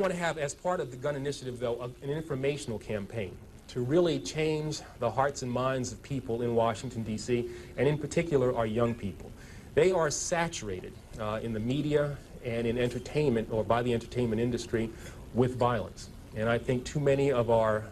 want to have, as part of the gun initiative, though, an informational campaign to really change the hearts and minds of people in Washington, D.C., and in particular our young people. They are saturated in the media and in entertainment, or by the entertainment industry, with violence. And I think too many of our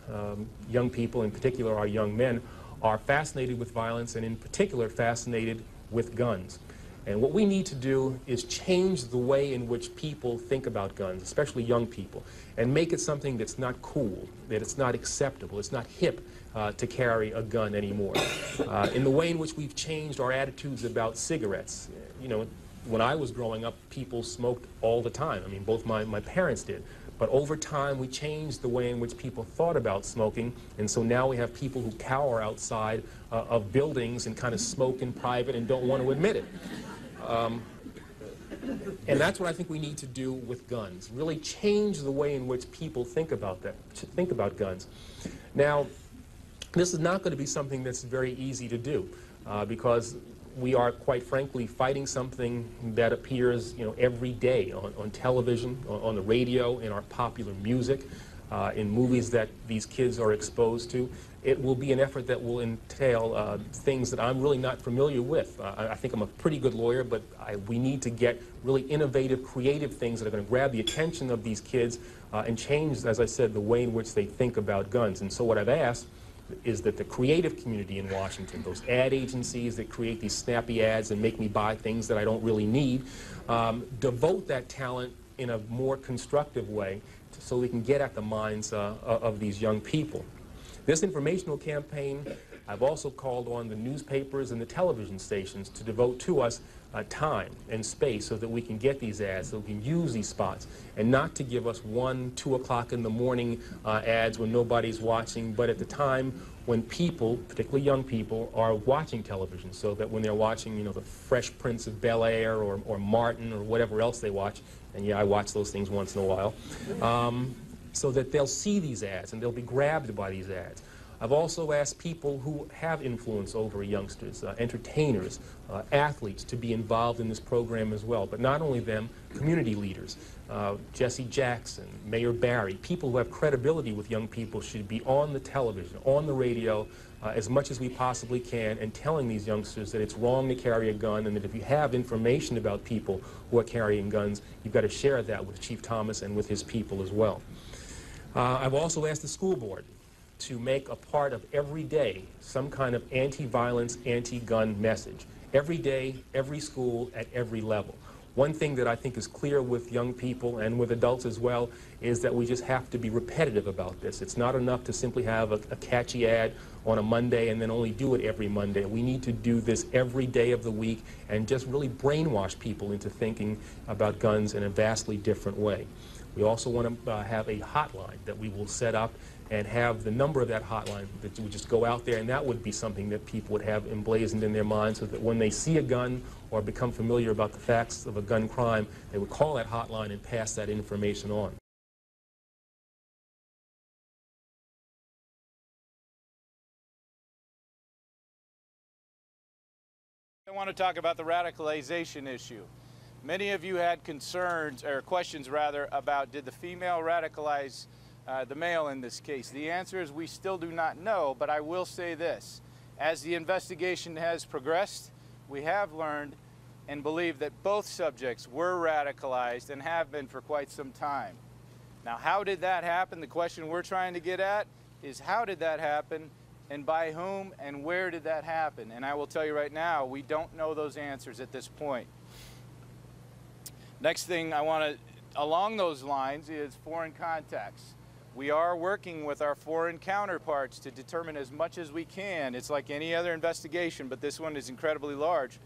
young people, in particular our young men, are fascinated with violence, and in particular fascinated with guns. And what we need to do is change the way in which people think about guns, especially young people, and make it something that's not cool, that it's not acceptable, it's not hip to carry a gun anymore. In the way in which we've changed our attitudes about cigarettes. You know, when I was growing up, people smoked all the time. I mean, both my parents did. But over time, we changed the way in which people thought about smoking, and so now we have people who cower outside of buildings and kind of smoke in private and don't want to admit it. And that's what I think we need to do with guns, really change the way in which people think about guns. Now, this is not going to be something that's very easy to do, because we are, quite frankly, fighting something that appears, you know, every day on television, on the radio, in our popular music, in movies that these kids are exposed to. It will be an effort that will entail things that I'm really not familiar with. I think I'm a pretty good lawyer, but we need to get really innovative, creative things that are going to grab the attention of these kids and change, as I said, the way in which they think about guns. And so what I've asked is that the creative community in Washington, those ad agencies that create these snappy ads and make me buy things that I don't really need, devote that talent in a more constructive way so we can get at the minds of these young people. This informational campaign, I've also called on the newspapers and the television stations to devote to us time and space so that we can get these ads, so we can use these spots, and not to give us 1, 2 o'clock in the morning ads when nobody's watching, but at the time when people, particularly young people, are watching television, so that when they're watching, you know, the Fresh Prince of Bel-Air or Martin or whatever else they watch, and yeah, I watch those things once in a while, so that they'll see these ads and they'll be grabbed by these ads. I've also asked people who have influence over youngsters, entertainers, athletes, to be involved in this program as well. But not only them, community leaders, Jesse Jackson, Mayor Barry, people who have credibility with young people should be on the television, on the radio, as much as we possibly can, and telling these youngsters that it's wrong to carry a gun, and that if you have information about people who are carrying guns, you've got to share that with Chief Thomas and with his people as well. I've also asked the school board to make a part of every day some kind of anti-violence, anti-gun message. Every day, every school, at every level. One thing that I think is clear with young people and with adults as well is that we just have to be repetitive about this. It's not enough to simply have a catchy ad on a Monday and then only do it every Monday. We need to do this every day of the week and just really brainwash people into thinking about guns in a vastly different way. We also want to have a hotline that we will set up and have the number of that hotline that would just go out there, and that would be something that people would have emblazoned in their minds so that when they see a gun or become familiar about the facts of a gun crime, they would call that hotline and pass that information on. I want to talk about the radicalization issue. Many of you had concerns, or questions rather, about did the female radicalize the male in this case. The answer is we still do not know, but I will say this. As the investigation has progressed, we have learned and believe that both subjects were radicalized and have been for quite some time. Now, how did that happen? The question we're trying to get at is how did that happen, and by whom, and where did that happen? And I will tell you right now, we don't know those answers at this point. Next thing I want to, along those lines, is foreign contacts. We are working with our foreign counterparts to determine as much as we can. It's like any other investigation, but this one is incredibly large.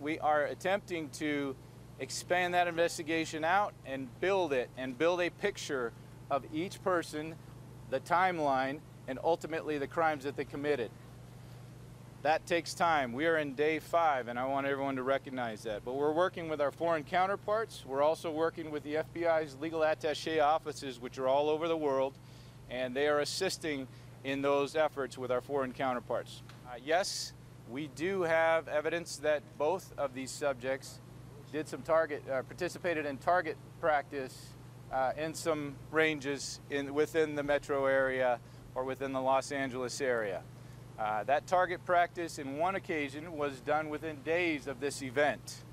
We are attempting to expand that investigation out and build it, and build a picture of each person, the timeline, and ultimately the crimes that they committed. That takes time. We are in day 5, and I want everyone to recognize that. But we're working with our foreign counterparts. We're also working with the FBI's legal attaché offices, which are all over the world, and they are assisting in those efforts with our foreign counterparts. Yes, we do have evidence that both of these subjects did some participated in target practice in some ranges within the metro area or within the Los Angeles area. That target practice in one occasion was done within days of this event.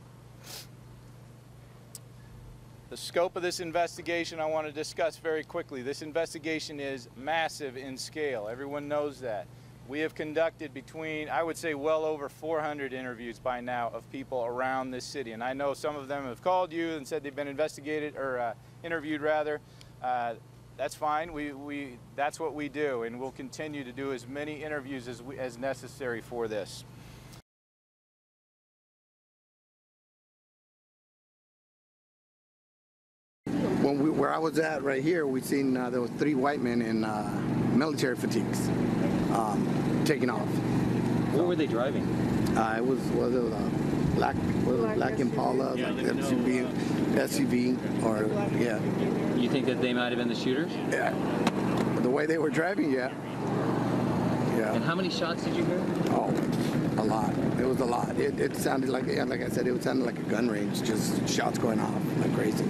The scope of this investigation I want to discuss very quickly. This investigation is massive in scale. Everyone knows that. We have conducted between, I would say, well over 400 interviews by now of people around this city. And I know some of them have called you and said they've been investigated, or interviewed rather. That's fine. That's what we do, and we'll continue to do as many interviews as necessary for this. Where I was at right here, we seen there was 3 white men in military fatigues taking off. What were they driving? It was a black Impala, Yeah, like SUV, or yeah. You think that they might have been the shooters? Yeah. The way they were driving, yeah. Yeah. And how many shots did you hear? Oh, a lot. It was a lot. It sounded like, yeah, like I said, it sounded like a gun range, just shots going off like crazy.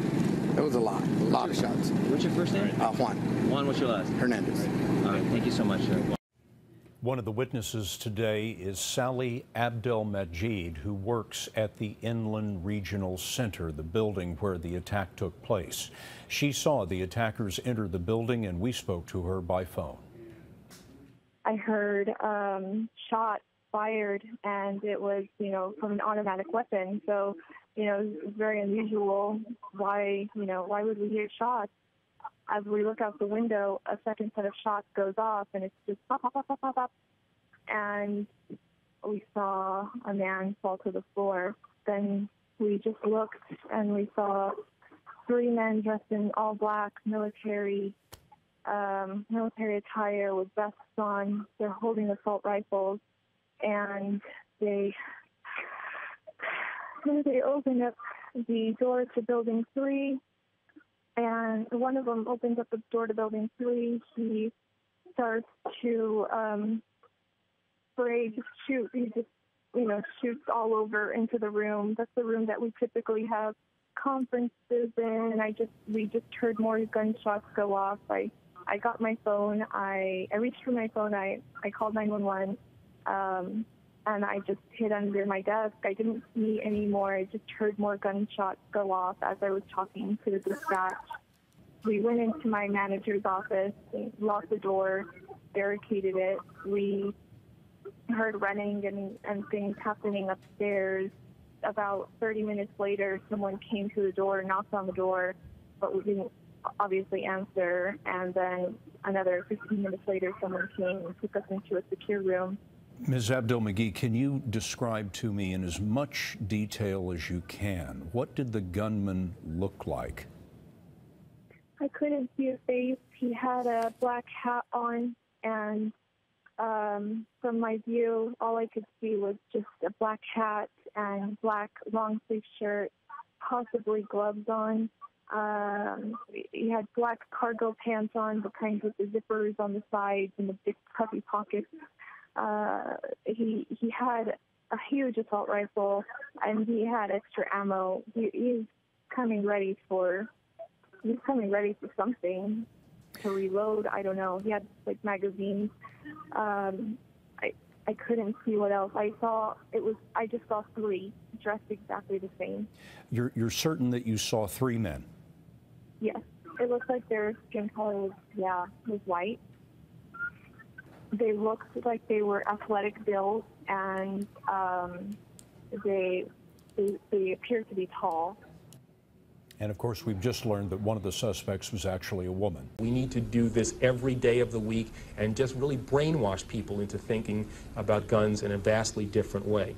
It was a lot of shots. What's your first name? Juan. Juan, what's your last? Hernandez. All right, thank you so much, sir. One of the witnesses today is Sally Abdelmajid, who works at the Inland Regional Center, the building where the attack took place. She saw the attackers enter the building, and we spoke to her by phone. I heard shots fired, and it was, from an automatic weapon. So, it's very unusual. Why would we hear shots? As we look out the window, a second set of shots goes off, and it's just pop, pop, pop, pop, pop, pop. And we saw a man fall to the floor. Then we just looked, and we saw 3 men dressed in all black military attire with vests on. They're holding assault rifles, and they opened up the door to Building 3. And one of them opens up the door to Building 3. He starts to shoot. He just, shoots all over into the room. That's the room that we typically have conferences in. We just heard more gunshots go off. I got my phone. I reached for my phone. I called 911. And I just hid under my desk. I didn't see any more. I just heard more gunshots go off as I was talking to the dispatch. We went into my manager's office, locked the door, barricaded it. We heard running and things happening upstairs. About 30 minutes later, someone came to the door, knocked on the door, but we didn't obviously answer. And then another 15 minutes later, someone came and took us into a secure room. Ms. Abdelmajid, can you describe to me in as much detail as you can, what did the gunman look like? I couldn't see his face. He had a black hat on, and from my view, all I could see was just a black hat and black long-sleeve shirt, possibly gloves on. He had black cargo pants on, the kinds with the zippers on the sides and the big puffy pockets. He had a huge assault rifle, and he had extra ammo. He's coming ready for something to reload. I don't know. He had magazines. I couldn't see what else. I just saw 3 dressed exactly the same. You're certain that you saw 3 men? Yes. It looks like their skin color was white. They looked like they were athletic build, and they appeared to be tall. And of course, we've just learned that one of the suspects was actually a woman. We need to do this every day of the week and just really brainwash people into thinking about guns in a vastly different way.